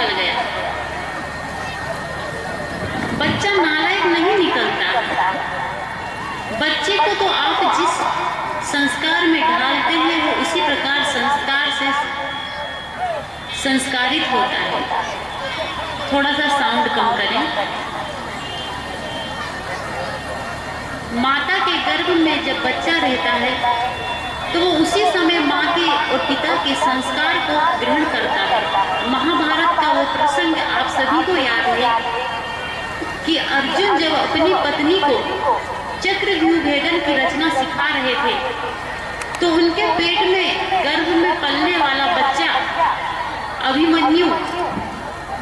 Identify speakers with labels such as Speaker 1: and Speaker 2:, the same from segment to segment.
Speaker 1: निकल गया। बच्चा नालायक नहीं निकलता। बच्चे को तो आप जिस संस्कार में ढालते हैं वो उसी प्रकार संस्कार से संस्कारित होता है। थोड़ा सा साउंड कम करें। माता के गर्भ में जब बच्चा रहता है तो वो उसी समय माँ के और पिता के संस्कार को ग्रहण करता है। महाभारत का वो प्रसंग आप सभी को याद है कि अर्जुन जब अपनी पत्नी को चक्रव्यूह भेदन की रचना सिखा रहे थे तो उनके पेट में गर्भ में पलने वाला बच्चा अभिमन्यु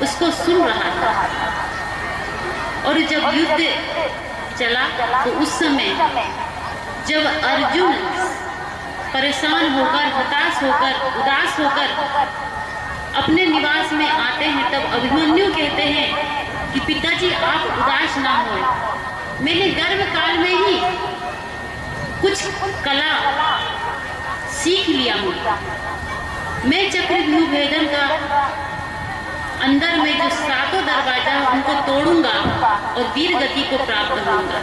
Speaker 1: उसको सुन रहा था। और जब युद्ध चला तो उस समय जब अर्जुन परेशान होकर, हताश होकर, उदास होकर अपने निवास में आते हैं तब अभिमन्यु कहते हैं कि पिताजी आप उदास ना हो, मैंने गर्भ काल में ही कुछ कला सीख लिया हूँ। मैं चक्रव्यूह भेदन का अंदर में जो 7 दरवाजा है उनको तोड़ूंगा और वीर गति को प्राप्त होऊंगा।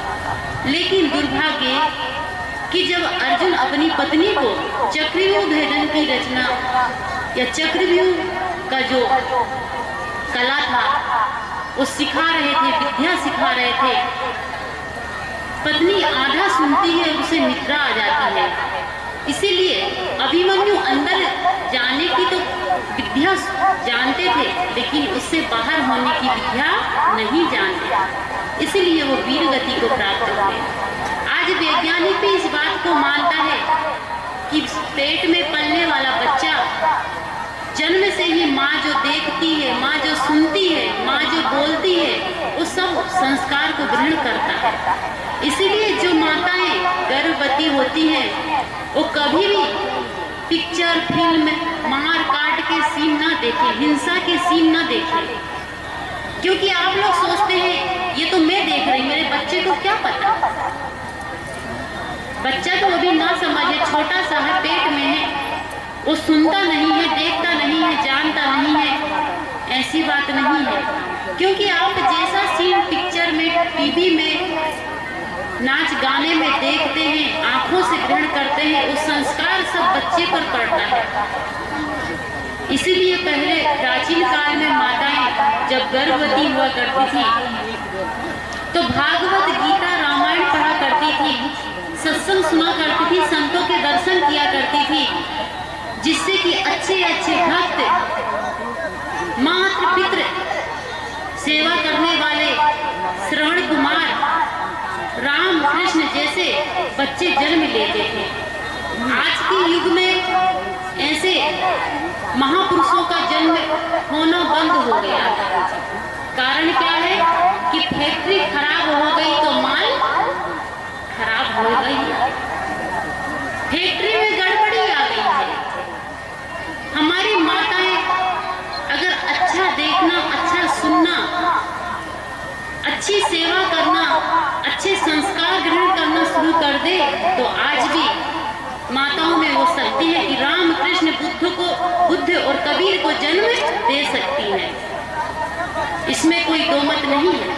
Speaker 1: लेकिन दुर्भाग्य कि जब अर्जुन अपनी पत्नी को चक्रव्यूह भेदन की रचना या चक्रव्यूह का जो कला था वो सिखा रहे थे, विद्या सिखा रहे थे, पत्नी आधा सुनती है, उसे निद्रा आ जाती है। इसीलिए अभिमन्यु अंदर जाने की तो विद्या जानते थे लेकिन उससे बाहर होने की विद्या नहीं जानते, इसीलिए वो वीर गति को प्राप्त हुए। आज वैज्ञानिक भी इस बात को मानता है कि पेट में पलने वाला बच्चा जन्म से ही माँ जो देखती है, माँ जो सुनती है, माँ जो बोलती है, वो सब संस्कार को ग्रहण करता है। इसीलिए जो माताएं गर्भवती होती हैं वो कभी भी पिक्चर, फिल्म, मार काट के सीन ना देखें, हिंसा के सीन ना देखें। क्योंकि आप लोग सोचते हैं ये तो मैं देख रही, मेरे बच्चे को क्या पता। बच्चा तो अभी ना समझे, छोटा सा है, पेट में है, वो सुनता नहीं है, देखता नहीं है, जानता नहीं है, ऐसी बात नहीं है। क्योंकि आप जैसा सीन पिक्चर में, टीवी में, नाच गाने में देखते हैं, आंखों से ग्रहण करते हैं, उस संस्कार सब बच्चे पर पड़ता है। इसीलिए पहले प्राचीन काल में माताएं जब गर्भवती हुआ करती थी तो भागवत, गीता, रामायण पढ़ा करती थी, सत्संग सुना करती थी, संतों के दर्शन किया करती थी, जिससे कि अच्छे अच्छे भक्त, मातृ पितृ सेवा करने वाले श्रवण कुमार, राम कृष्ण जैसे बच्चे जन्म लेते थे। आज के युग में ऐसे महापुरुषों का जन्म होना बंद हो गया। कारण क्या है कि फैक्ट्री खराब हो गई तो माल खराब हो गई, फैक्ट्री में गड़बड़ी आ गई है। हमारी माताएं अगर अच्छा देखना, अच्छा सुनना, अच्छी सेवा करना, अच्छे संस्कार ग्रहण करना शुरू कर दे तो आज भी माताओं में वो शक्ति है कि राम कृष्ण बुद्ध और कबीर को जन्म दे सकती है। इसमें कोई दो मत नहीं है।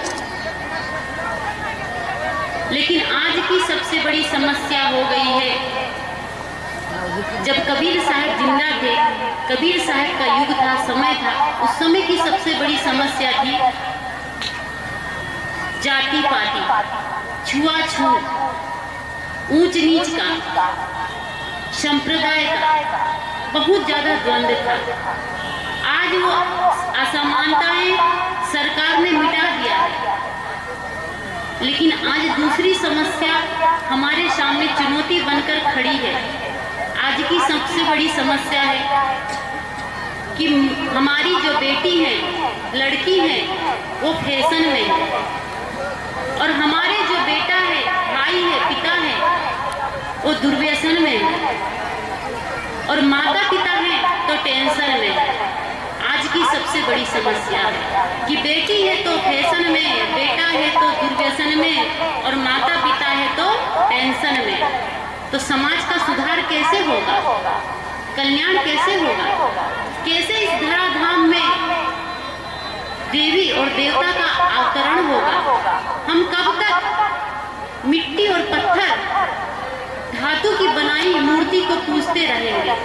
Speaker 1: लेकिन आज की सबसे बड़ी समस्या हो गई है, जब कबीर साहब जिंदा थे, कबीर साहब का युग था, समय था, उस समय की सबसे बड़ी समस्या थी जाति पाति, छुआछूत, ऊंच नीच का, संप्रदाय का बहुत ज्यादा द्वंद्व था। आज वो असमानताएं सरकार ने मिटा दिया है, लेकिन आज दूसरी समस्या हमारे सामने चुनौती बनकर खड़ी है। आज की सबसे बड़ी समस्या है कि हमारी जो बेटी है, लड़की है, वो फैशन में है और हमारे जो बेटा है, भाई है, पिता है, वो दुर्व्यसन में है और माता पिता है तो टेंशन में है। आज की सबसे बड़ी समस्या है कि बेटी है तो फैशन में, बेटा है तो दुर्व्यसन में और माता पिता है तो टेंशन में। तो समाज का सुधार कैसे होगा, कल्याण कैसे होगा, कैसे इस धराधाम में और देवता का अवतरण होगा। हम कब तक मिट्टी और पत्थर धातु की बनाई मूर्ति को पूजते रहेंगे?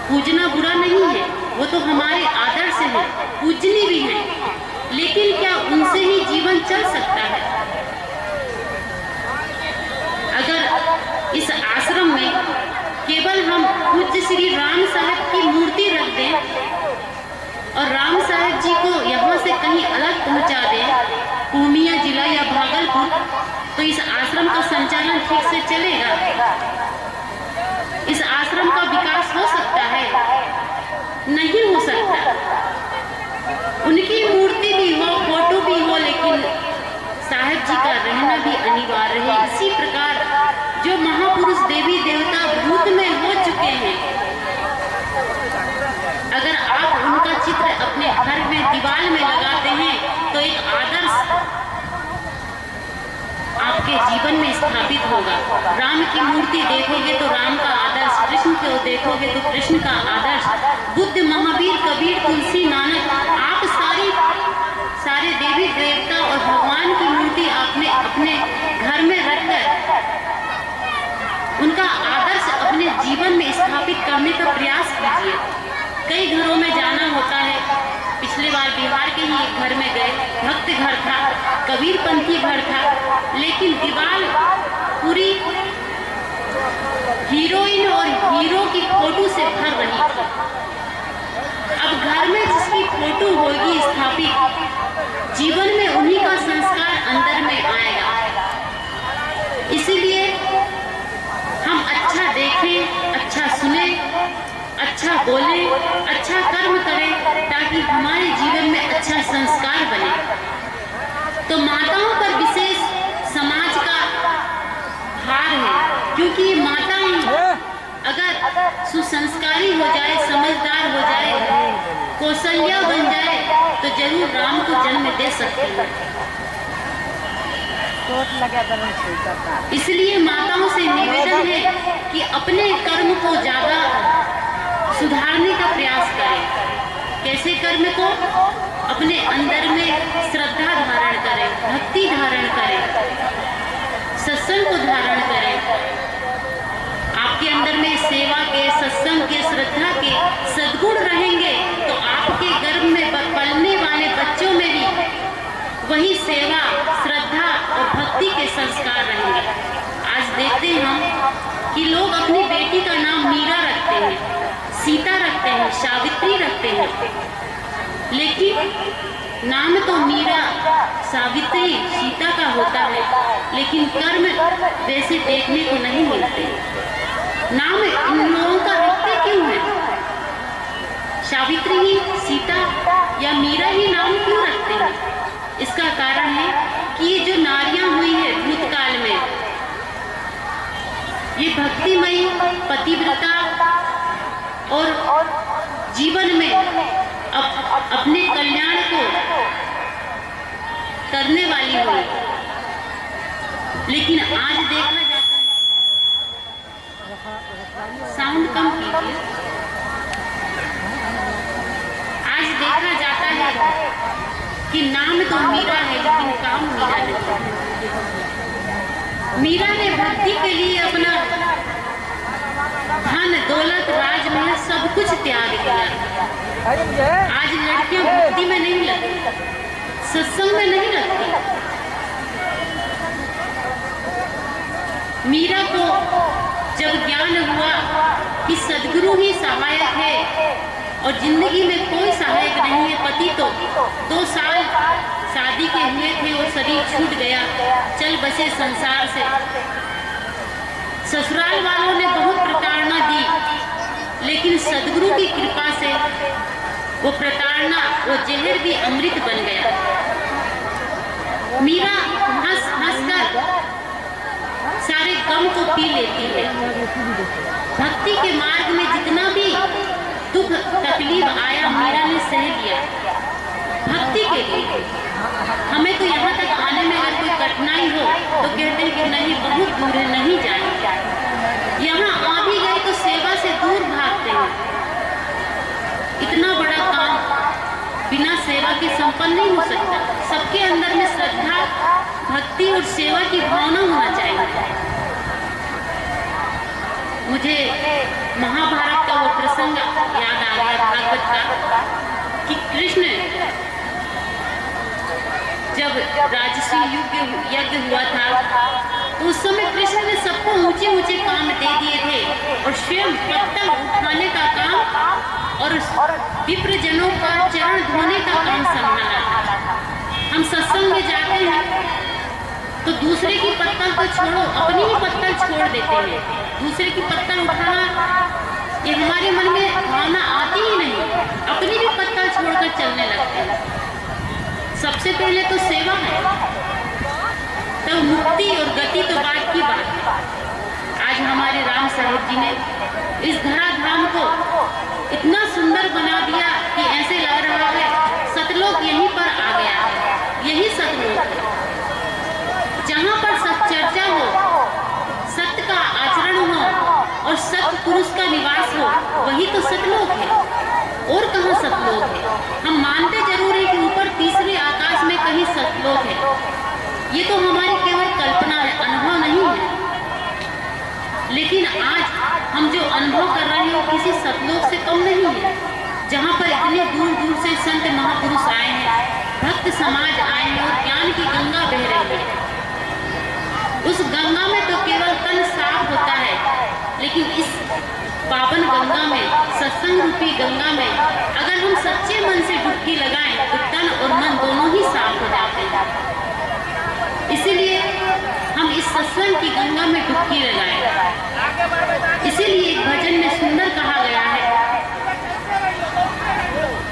Speaker 1: पूजना बुरा नहीं है, वो तो हमारे आदर्श है, पूजनी भी है, लेकिन क्या उनसे ही जीवन चल सकता है? अगर इस आश्रम में केवल हम पूज्य श्री राम साहब की मूर्ति रख दें और राम साहब जी को यहाँ से कहीं अलग पहुँचा दें, पूर्णिया जिला या भागलपुर, तो इस आश्रम का संचालन ठीक से चलेगा? इस आश्रम का विकास हो सकता है? नहीं हो सकता। उनकी मूर्ति भी हो, फोटो भी हो, लेकिन साहब जी का रहना भी अनिवार्य है। इसी प्रकार जो महापुरुष देवी देवता भूत में हो चुके हैं, अगर आप उनका चित्र अपने घर में दीवार में लगाते हैं तो एक आदर्श आपके जीवन में स्थापित होगा। राम की मूर्ति देखोगे तो राम का आदर्श, कृष्ण को देखोगे तो कृष्ण का आदर्श, बुद्ध, महावीर, कबीर, तुलसी, नानक, आप सारे देवी देवता और भगवान की मूर्ति आपने अपने घर में रखकर उनका आदर्श अपने जीवन में स्थापित करने का प्रयास कीजिए। कई घरों में जाना होता है। पिछले बार बिहार के ही एक घर में गए, भक्त घर था, कबीरपंथी घर था, लेकिन दीवार पूरी हीरोइन और हीरो की फोटो से भर रही थी। अब घर में जिसकी फोटो होगी स्थापित, जीवन में उन्हीं का संस्कार अंदर में आएगा। इसीलिए हम अच्छा देखें, अच्छा सुने, अच्छा बोले, अच्छा कर्म करें, ताकि हमारे जीवन में अच्छा संस्कार बने। तो माताओं पर विशेष समाज का भार है, क्योंकि माताएं अगर सुसंस्कारी हो जाए, समझदार हो जाए, कौशल्या बन जाए, तो जरूर राम को जन्म दे सकती है। इसलिए माताओं से निवेदन है कि अपने कर्म को ज्यादा सुधारने का प्रयास करें। कैसे कर्म को? अपने अंदर में श्रद्धा धारण करें, भक्ति धारण करें, सत्संग को धारण करें। आपके अंदर में सेवा के, सत्संग के, श्रद्धा के सद्गुण रहेंगे तो आपके गर्भ में पलने वाले बच्चों में भी वही सेवा, श्रद्धा और भक्ति के संस्कार रहेंगे। आज देखते हैं हम कि लोग अपनी बेटी का नाम मीरा रखते हैं, सीता रखते हैं, सावित्री रखते हैं, लेकिन नाम तो मीरा, सावित्री, सीता का होता है, लेकिन कर्म वैसे देखने को नहीं मिलते। नाम इन लोगों का रखते क्यों है? सावित्री ही, सीता या मीरा ही नाम क्यों रखते हैं? इसका कारण है कि ये जो नारियां हुई है भूतकाल में, ये भक्तिमयी, पतिव्रता और जीवन में अपने कल्याण को करने वाली हुई, लेकिन आज देखा जाता है, साउंड कम कीजिए, आज देखा जाता है कि नाम तो मीरा है लेकिन काम मीरा नहीं। मीरा ने भक्ति के लिए अपना धन, दौलत, राजमहल सब कुछ त्याग किया। आज लड़कियां भक्ति में नहीं लगती, सत्संग में नहीं लगती। मीरा को जब ज्ञान हुआ कि सदगुरु ही सहायक है और जिंदगी में कोई सहायक नहीं है, पति तो 2 साल शादी के हुए थे और शरीर छूट गया, चल बसे संसार से। ससुराल वालों ने बहुत प्रताड़ना दी, लेकिन सदगुरु की कृपा से वो प्रताड़ना, वो जहर भी अमृत बन गया। मीरा हंस हंस कर सारे गम को पी लेती है। भक्ति के मार्ग में जितना भी दुख तकलीफ आया, मीरा ने सह लिया भक्ति के लिए। हमें तो यहाँ तक आने में अगर कोई कठिनाई हो तो कहते हैं कि नहीं, बहुत दूर है, नहीं जाएंगे। यहाँ आ भी गए तो सेवा से दूर भागते हैं। इतना बड़ा काम बिना सेवा के संपन्न नहीं हो सकता। सबके अंदर में श्रद्धा, भक्ति और सेवा की भावना होना चाहिए। मुझे महाभारत का वो प्रसंग याद आ गया, भागवत का, कि कृष्ण जब राजसी यज्ञ हुआ था तो उस समय कृष्ण ने सबको ऊंचे ऊंचे काम दे दिए थे और स्वयं पत्तल उठाने का काम और विप्रजनों का चरण धोने का काम संभाला था। हम सत्संग में जाते हैं तो दूसरे की पत्तल को छोड़ो, अपनी ही पत्तल छोड़ देते हैं। दूसरे की पत्तल उठाना ये हमारे मन में भावना आती ही नहीं, अपनी भी पत्तल छोड़कर चलने लगते हैं। सबसे पहले तो सेवा है, तब मुक्ति और गति तो बाद की बात है। आज हमारे राम साहेब जी ने इस धराधाम को इतना सुंदर बना दिया कि ऐसे लग रहा है सतलोक यहीं पर आ गया है। यही सतलोक है, जहाँ पर सत्चर्चा हो, सत्य का आचरण हो और सत्य पुरुष का निवास हो, वही तो सतलोक है। और कहाँ सतलोक है? हम मानते जरूर है कि ऊपर तीसरे आकाश में कहीं सतलोक है, ये तो हमारी केवल कल्पना है, अनुभव नहीं है। लेकिन आज हम जो अनुभव कर रहे हैं किसी सतलोक से कम नहीं है, जहाँ पर इतने दूर दूर से संत महापुरुष आए हैं, भक्त समाज आए हैं और ज्ञान की गंगा बह रही है। उस गंगा में तो केवल तन साफ होता है, लेकिन इस पावन गंगा में, सत्संग रूपी गंगा में अगर हम सच्चे मन से डुबकी लगाएं तो तन और मन दोनों ही साफ हो जाते हैं। इसीलिए हम इस सत्संग की गंगा में डुबकी लगाएं। इसीलिए एक भजन में सुंदर कहा गया है,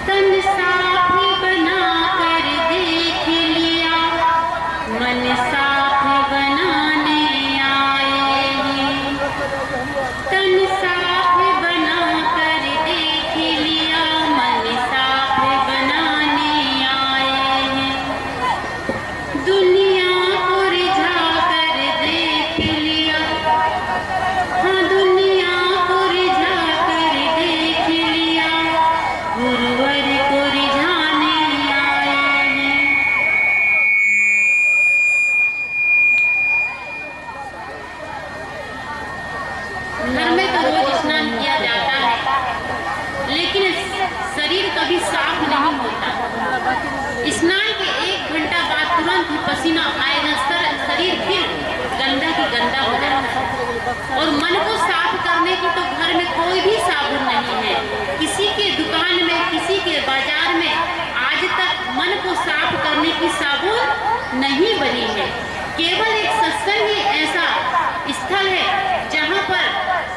Speaker 1: तन साफ बना कर देख लिया, मन साफ बनाने आए हैं। तन साफ बना कर देख लिया, मन साफ बनाने आए हैं। दुनिया को रिझा कर देख लिया, हाँ दुनिया को रिझा कर देख लिया, गुरुवर को रिझाने आए हैं। घर में तो रोज स्नान किया जाता है, लेकिन शरीर कभी साफ नहीं होता। स्नान के 1 घंटा बाद तुरंत ही पसीना आएगा, शरीर फिर गंदा की गंदा हो जाता है। और मन को साफ करने की तो घर में कोई भी साबुन नहीं है, किसी के दुकान में, किसी के बाजार में आज तक मन को साफ करने की साबुन नहीं बनी है। केवल एक सत्संग ही ऐसा स्थल है जहाँ पर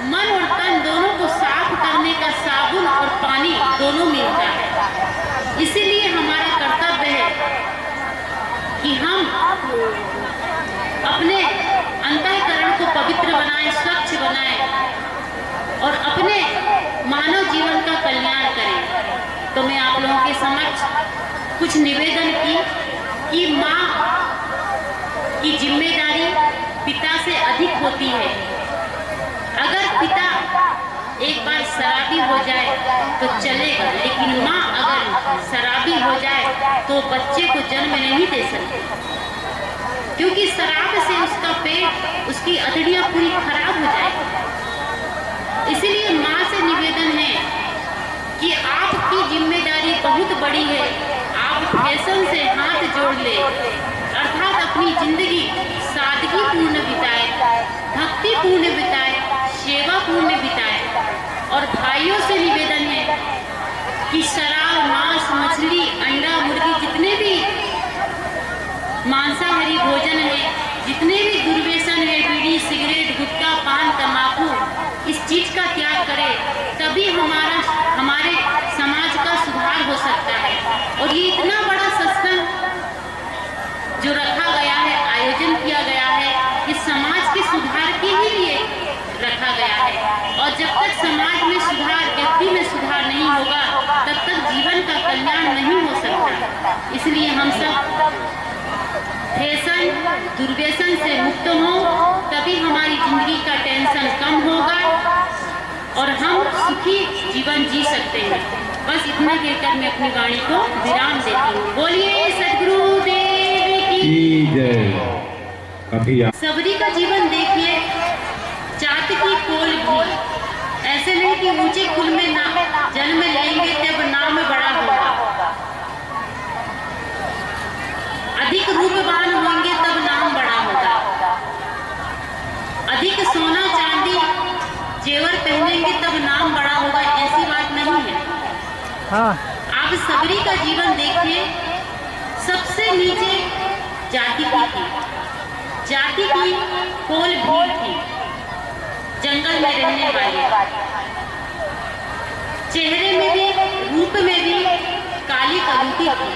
Speaker 1: मन और तन दोनों को साफ करने का साबुन और पानी दोनों मिलता है। इसीलिए हमारा कर्तव्य है कि हम अपने अंतःकरण को पवित्र बनाएं, स्वच्छ बनाएं और अपने मानव जीवन का कल्याण करें। तो मैं आप लोगों के समक्ष कुछ निवेदन की कि माँ की जिम्मेदारी पिता से अधिक होती है। अगर पिता एक बार शराबी हो जाए तो चलेगा, लेकिन माँ अगर शराबी हो जाए तो बच्चे को जन्म नहीं दे सकती, क्योंकि शराब से उसका पेट, उसकी अतड़ियाँ पूरी खराब हो जाएगी। इसीलिए माँ से निवेदन है कि आपकी जिम्मेदारी बहुत बड़ी है। आप फैशन से हाथ जोड़ ले, अर्थात अपनी जिंदगी सादगी पूर्ण बिताए, भक्ति पूर्ण बिताए, सेवा पूर्ण बिताए। और भाइयों से निवेदन है कि शराब, मांस, मछली, अंडा, मुर्गी, जितने भी मांसाहारी भोजन है, जितने भी दुर्व्यसन है, बीड़ी, सिगरेट, गुटखा, पान, तंबाकू, इस चीज का त्याग करें, तभी हमारे समाज का सुधार हो सकता है। और ये इतना बड़ा सत्संग जो रखा गया है, आयोजन किया गया है, इस समाज के सुधार के ही लिए रखा गया है। और जब तक समाज में सुधार, व्यक्ति में सुधार नहीं होगा, तब तक जीवन का कल्याण नहीं हो सकता। इसलिए हम सब फैशन, दुर्व्यसन से मुक्त हों, तभी हमारी जिंदगी का टेंशन कम होगा और हम सुखी जीवन जी सकते हैं। बस इतना कहकर मैं अपनी वाणी को विराम देती हूँ। बोलिए सदगुरु देव की
Speaker 2: जय। अभी
Speaker 1: सबरी का जीवन देखिए, जाति की कोल भी ऐसे नहीं कि ऊंचे कुल में ना जन्म लेंगे तब नाम बड़ा होगा, अधिक रूपवान होंगे तब नाम बड़ा होगा, अधिक सोना चांदी जेवर पहनेंगे तब नाम बड़ा होगा, ऐसी बात नहीं है। आप सबरी का जीवन देखिए, सबसे नीचे जाति की थी, जाति की कोल भीड़ थी, जंगल में रहने वाली, चेहरे में भी रूप में भी काली कलुटी थी।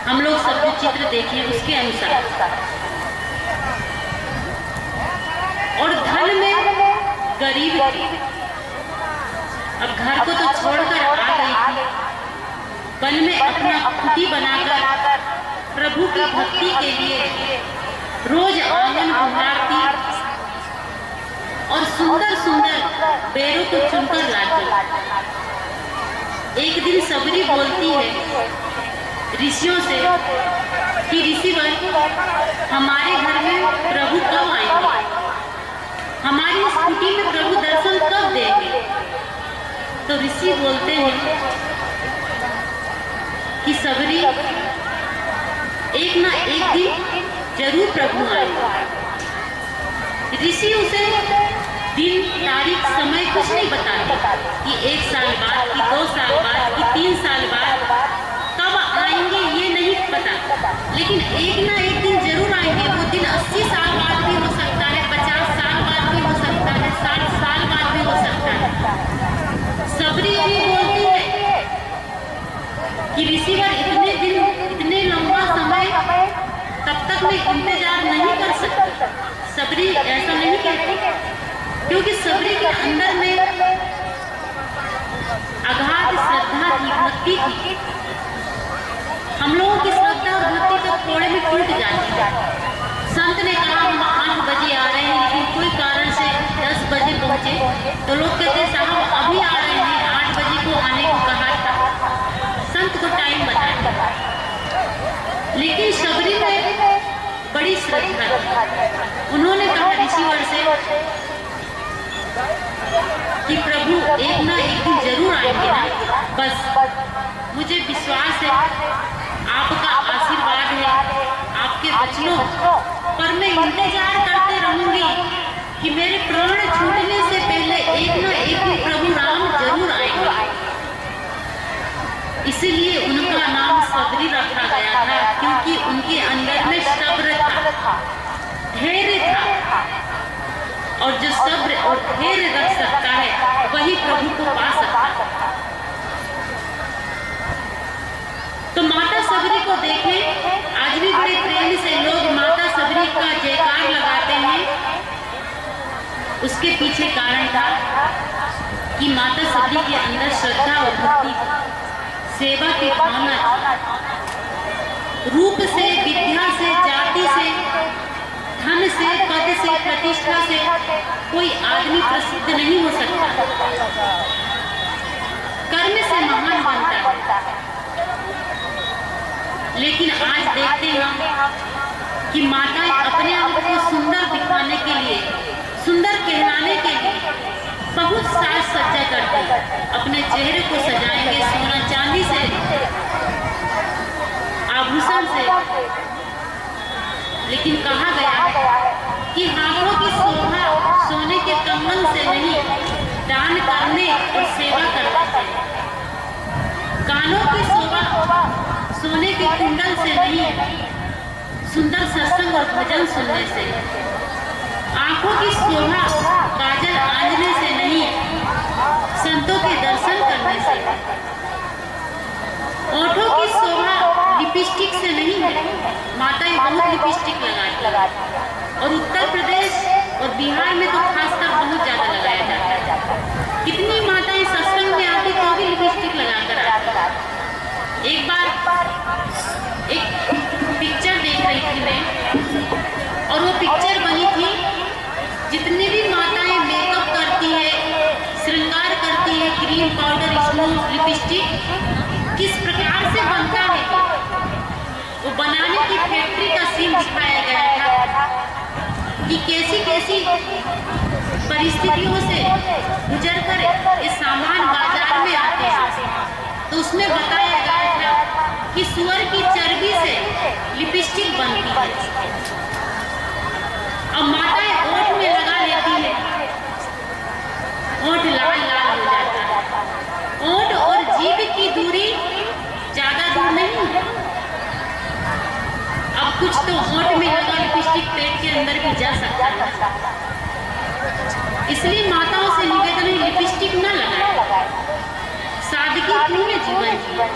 Speaker 1: हम लोग सब जो चित्र देखें उसके अनुसार, और धन में गरीब थी। अब घर को तो छोड़कर आ गई थी, वन में अपना कुटी बनाकर प्रभु की भक्ति के लिए रोज आंगन गुहारती और सुंदर सुंदर बेरों को चुनकर लाती। एक दिन सबरी बोलती है ऋषियों से कि ऋषिवर, हमारे घर में प्रभु कब आएंगे, हमारी इस कुटी में प्रभु दर्शन कब देंगे। तो ऋषि बोलते हैं कि सबरी, एक ना एक दिन जरूर प्रभु आएंगे। ऋषि उसे दिन तारीख समय कुछ नहीं बताते कि 1 साल बाद, कि 2 साल बाद, कि 3 साल बाद कब आएंगे ये नहीं पता, लेकिन एक ना एक दिन जरूर आएंगे। वो दिन 80 साल बाद भी हो सकता है, 50 साल बाद भी हो सकता है, 60 साल बाद भी हो सकता है। सबरी ये बोलती है कि ऋषिवर, इतने दिन, इतने लंबा समय तब तक मैं इंतजार नहीं कर सकती। सबरी ऐसा नहीं कहती, क्योंकि सबरी के अंदर में अगाध श्रद्धा थी, भक्ति थी। हम लोगों की श्रद्धा और भक्ति तो थोड़े में टूट जाती है। संत ने कहा हम 8 बजे आ रहे हैं, लेकिन कोई कारण से 10 बजे पहुंचे तो लोग कहते साहब अभी आ रहे हैं, 8 बजे को आने को कहा था, संत को टाइम बताया। लेकिन सबरी में बड़ी श्रद्धा थी। उन्होंने कहा ऋषिवर से कि प्रभु एक ना एक दिन जरूर आएंगे ना, बस मुझे विश्वास है, आपका आशीर्वाद है, आपके वचनों पर मैं इंतजार करते रहूंगी कि मेरे प्राण छूटने से पहले एक ना एक दिन प्रभु राम जरूर आएंगे। इसीलिए उनका नाम सबरी रखा गया था, क्योंकि उनके अंदर में सब्र था, धैर्य था, और जो सब्र और धैर्य रख सकता है वही प्रभु को पा सकता है। तो माता सबरी को देखें, आज भी बड़े प्रेम से लोग माता सबरी का जयकार लगाते हैं। उसके पीछे कारण था कि माता सबरी के अंदर श्रद्धा और भक्ति थी, सेवा की भावना थी। रूप से, विद्या से, जाति से, धन से, पद से, प्रतिष्ठा से कोई आदमी प्रसिद्ध नहीं हो सकता, कर्म से महान बनता है। लेकिन आज देखते हैं कि माताएं अपने आप को सुंदर दिखाने के लिए, सुंदर कहलाने के लिए बहुत साज सज्जा करती है। अपने चेहरे को सजाएंगे सोना चांदी से, आभूषण से, लेकिन कहा गया कि हाथों की शोभा सोने के कंगन से नहीं, दान करने और सेवा करने से। कानों की शोभा सोने के कुंडल से नहीं, सुंदर सत्संग और भजन सुनने से। आंखों की शोभा काजल आंजने से नहीं, संतों के दर्शन करने से। ओठों की शोभा लिपस्टिक से नहीं है, माताएं बहुत लिपस्टिक लगाती हैं, और उत्तर प्रदेश और बिहार में तो खासकर बहुत ज्यादा लगाया जाता है। कितनी माताएं सत्संग में आती तो भी लिपस्टिक लगाकर आती। एक बार एक पिक्चर देख रही थी मैं, और वो पिक्चर बनी थी जितनी भी माताएं मेकअप करती है, श्रृंगार करती है, cream cream powder smooth lipstick किस प्रकार से बनता है, वो बनाने की फैक्ट्री का सीन दिखाया गया था कि कैसी कैसी परिस्थितियों से गुजरकर ये सामान बाजार में आते हैं। तो उसमें बताया गया था कि सुअर की चर्बी से लिपस्टिक बनती है और माताएं ओठ में लगा लेती है, ओठ लाल लाल हो जाता है। ओठ और जीभ की दूरी ज्यादा दूर नहीं है। अब कुछ तो ओठ में लगा लिपस्टिक पेट के अंदर भी जा सकता है। इसलिए माताओं से निवेदन है, लिपस्टिक न लगाएं, सादगीपूर्ण जीवन जिए।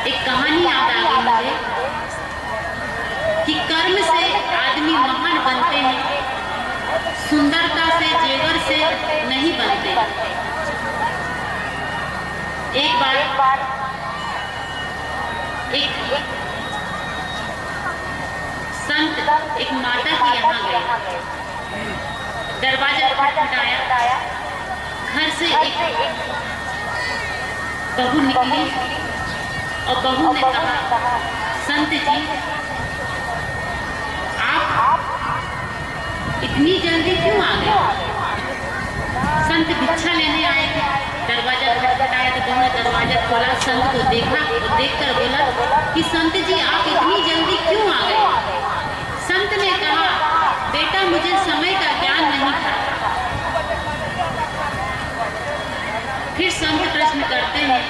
Speaker 1: एक कहानी याद आ गई मुझे कि कर्म से आदमी महान बनते हैं, सुंदरता से जेवर से नहीं बनते। एक बार एक संत एक माता के यहाँ गए, दरवाजा खटखटाया, घर से एक बहू निकली और बहू ने कहा, संत जी आप इतनी जल्दी क्यों आ गए? संत भिक्षा लेने आए थे। दरवाजा खटखटाया तो बहू ने दरवाजा खोला, संत को देखा और देखकर बोला कि संत जी आप इतनी जल्दी क्यों आ गए? संत ने कहा, बेटा मुझे समय का ज्ञान नहीं था। फिर संत प्रश्न करते हैं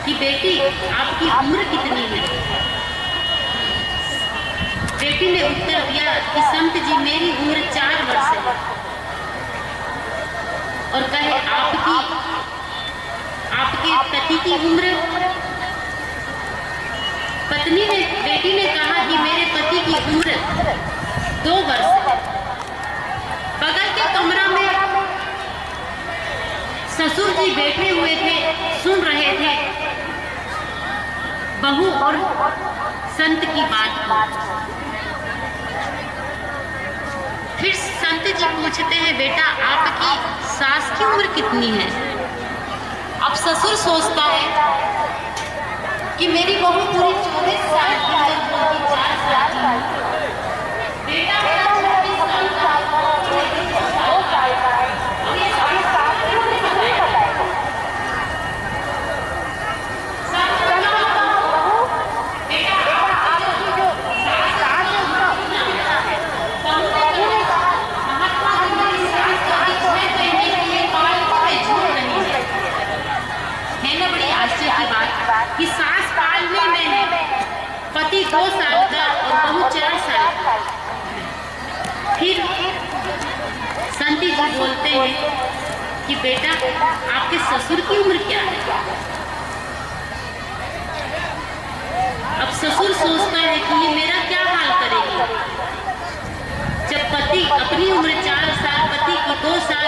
Speaker 1: कि बेटी आपकी उम्र कितनी है? बेटी ने उत्तर दिया कि संत जी मेरी उम्र 4 वर्ष है। और कहे आपके पति की उम्र? बेटी ने कहा कि मेरे पति की उम्र 2 वर्ष है। बगल के कमरा में ससुर जी बैठे हुए थे, सुन रहे थे बहू और संत की बात को। फिर संत जी पूछते हैं, बेटा आपकी सास की उम्र कितनी है? अब ससुर सोचता है कि मेरी बहू पूरी 24 साल की है, 4 साल की। बेटा मेरा 24 साल का है, 24 साल का है, और ये सारी सास क्यों नहीं बताएगा? बेटा आपकी जो सास है उसका बहू ने कहा, महात्मा जी मेरी सास कभी छह महीने के लिए पाल में झूठ नहीं है ना? बड़ी आश्चर्य की बात कि सास पालने में है, पति 2 साल का और बहू 4 साल का। फिर संत जी बोलते हैं कि बेटा आपके ससुर की उम्र क्या है? अब ससुर सोचता है कि ये मेरा क्या हाल करेगी, जब पति अपनी उम्र 4 साल, पति की 2 साल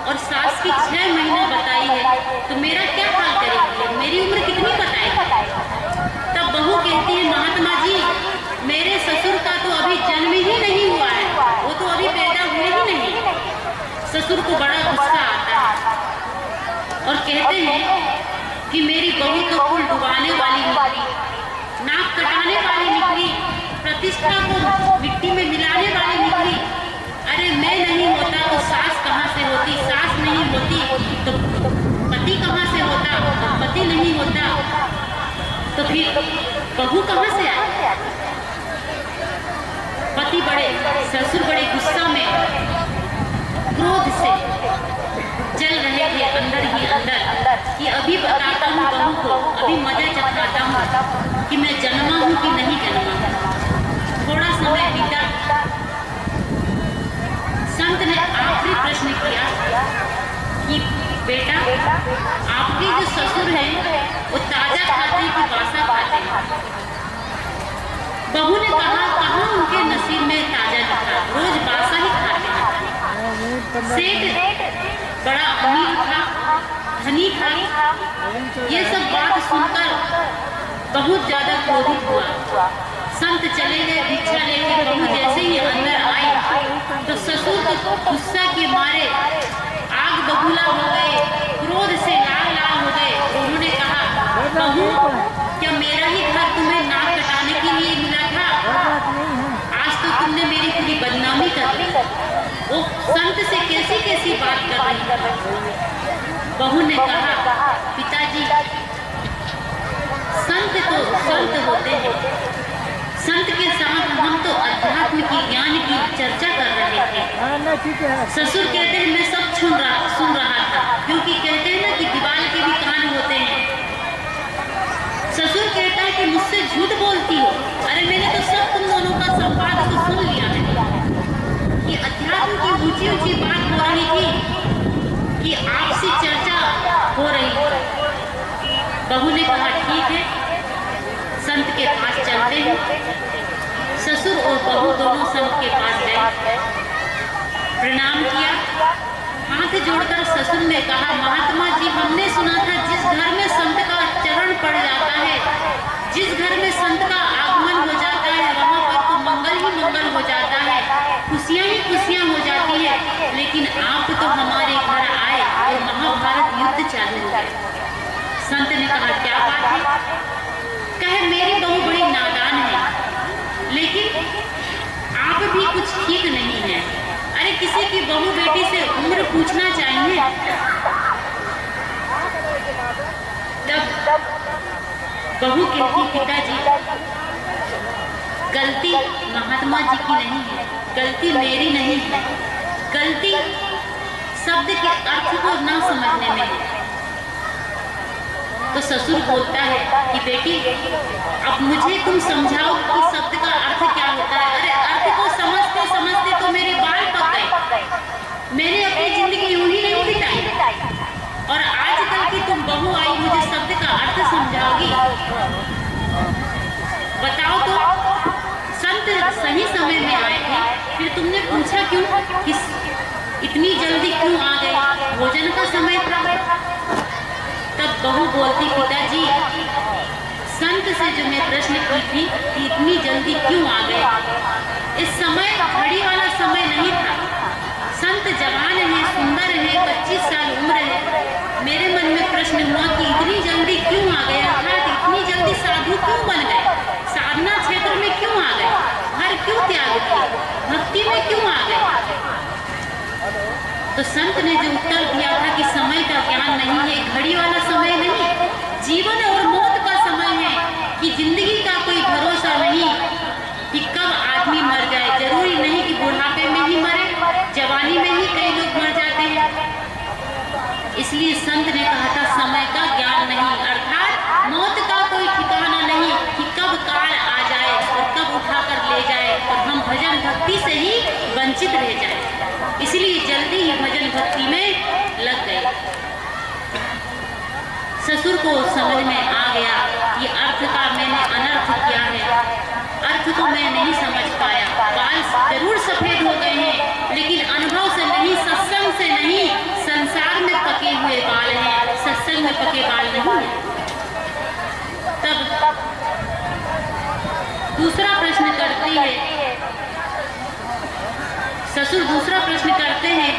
Speaker 1: और सास की 6 महीने बताई है, तो मेरा क्या हाल करेगी, मेरी उम्र कितनी बताएगी? तब बहू कहती है, महात्मा जी मेरे ससुर का तो अभी जन्म ही नहीं हुआ है, वो तो अभी पैदा हुए ही नहीं। ससुर को बड़ा गुस्सा आता है और कहते हैं कि मेरी बहू तो फूल डुबाने वाली निकली, नाक कटाने वाली निकली, प्रतिष्ठा को मिट्टी में मिलाने वाली निकली। अरे मैं नहीं होता तो सास कहाँ से होती, सास नहीं होती तो पति कहाँ से होता, पति नहीं होता तो फिर बहू कहाँ से आई? पति ससुर बड़े गुस्सा में, क्रोध से जल रहे थे अंदर ही अंदर कि अभी बताता हूँ बहू को, अभी मजा चखाता हूँ कि मैं जन्मा हूँ कि नहीं जन्मा हूँ। थोड़ा समय बीता, संत ने आखिरी प्रश्न किया कि बेटा आपके जो ससुर हैं वो ताजा खाते कि बासा खाते हैं? बहू ने कहा, कहाँ उनके नसीब में ताजा लिखा, रोज बासा ही खाते हैं। सेठ बड़ा अमीर था, धनी था। ये सब बात सुनकर बहुत ज्यादा क्रोधित हुआ। संत चले गए भिक्षा लेके। बहू जैसे ही अंदर आई तो ससुर को गुस्सा के मारे आग बबूला हो गए, क्रोध से लाल लाल हो गए। उन्होंने कहा, बहू, क्या मेरा ही घर तुम्हें नाक कटाने के लिए मिला था? आज तो तुमने मेरी पूरी बदनामी कर दी। वो संत से कैसी कैसी बात कर रही थी। बहू ने कहा, पिताजी, संत तो संत होते हैं। संत के साथ हम तो अध्यात्म की, ज्ञान की चर्चा कर रहे थे। ससुर कहते हैं, मैं सब सुन रहा था, क्योंकि कहते हैं ना कि दीवार के भी कान होते हैं। ससुर कहता है कि मुझसे झूठ बोलती हो। अरे मैंने तो सब तुम दोनों का संवाद तो सुन लिया है कि अध्यात्म की ऊंची ऊंची बात हो रही थी, कि आपसी चर्चा हो रही थी। बहू ने कहा, ठीक है, संत के पास चलते हैं। ससुर और बहू दोनों संत के पास गए, प्रणाम किया, हाथ जोड़कर ससुर ने कहा, महात्मा जी, हमने सुना था जिस घर में संत का चरण पड़ जाता है, जिस घर में संत का आगमन हो जाता है, वहाँ पर तो मंगल ही मंगल हो जाता है, खुशियाँ ही खुशियाँ हो जाती है। लेकिन आप तो हमारे घर आए और महाभारत युद्ध चालू हो गया। संत ने कहा, क्या बात है? कहे, मेरी बहू बड़ी नादान है, लेकिन आप भी कुछ ठीक नहीं है। अरे किसी की बहू बेटी से उम्र पूछना चाहिए। तब बहू कहती, पिताजी, गलती महात्मा जी की नहीं है, गलती मेरी नहीं है, गलती शब्द के अर्थ को न समझने में है। तो ससुर बोलता है कि बेटी, अब मुझे तुम समझाओ कि शब्द का अर्थ क्या होता है। अरे अर्थ को समझते समझते तो मेरे बाल पक गए। मैंने अपनी जिंदगी यूं ही नहीं बिताई, और आजकल की तुम बहू आई, मुझे शब्द का अर्थ समझाओगी? बताओ तो। संत सही समय में आए थे, फिर तुमने पूछा क्यों कि इतनी जल्दी क्यों आ गए? भोजन का समय था। तब बहू बोलती, पिताजी, संत से जो मैं प्रश्न की थी कि इतनी जल्दी क्यों आ गए, इस समय घड़ी वाला समय नहीं था। संत जवान है, सुंदर है, 25 साल उम्र है। मेरे मन में प्रश्न हुआ कि इतनी जल्दी क्यों आ गए, अर्थात इतनी जल्दी साधु क्यों बन गए, साधना क्षेत्र में क्यों आ गए, घर क्यों त्याग दिए, भक्ति में क्यों आ गए? तो संत ने जो उत्तर दिया था कि समय का ज्ञान नहीं है, घड़ी वाला समय नहीं, जीवन और मौत का समय है, कि जिंदगी का कोई भरोसा नहीं कि कब आदमी मर जाए। जरूरी नहीं कि बुढ़ापे में ही मरे, जवानी में ही कई लोग मर जाते हैं। इसलिए संत ने कहा था, समय का ज्ञान नहीं, अर्थात मौत का कोई ठिकाना नहीं कि कब काल आ जाए और कब उठाकर ले जाए और हम भजन भक्ति से ही वंचित रह जाए। इसलिए जल्दी ही भजन भक्ति में लग गए। ससुर को समझ में आ गया कि अर्थ का मैंने अनर्थ किया है, अर्थ को मैं नहीं समझ पाया। बाल जरूर सफेद हो गए हैं, लेकिन अनुभव से नहीं, सत्संग से नहीं, संसार में पके हुए बाल हैं, सत्संग में पके बाल नहीं है। तब दूसरा प्रश्न करती है ससुर, दूसरा प्रश्न करते हैं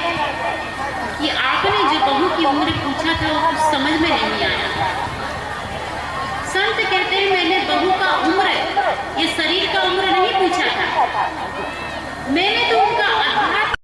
Speaker 1: कि आपने जो बहू की उम्र पूछा था वो कुछ समझ में नहीं आया। संत कहते हैं, मैंने बहू का उम्र, ये शरीर का उम्र नहीं पूछा था, मैंने तो उनका आध्यात्म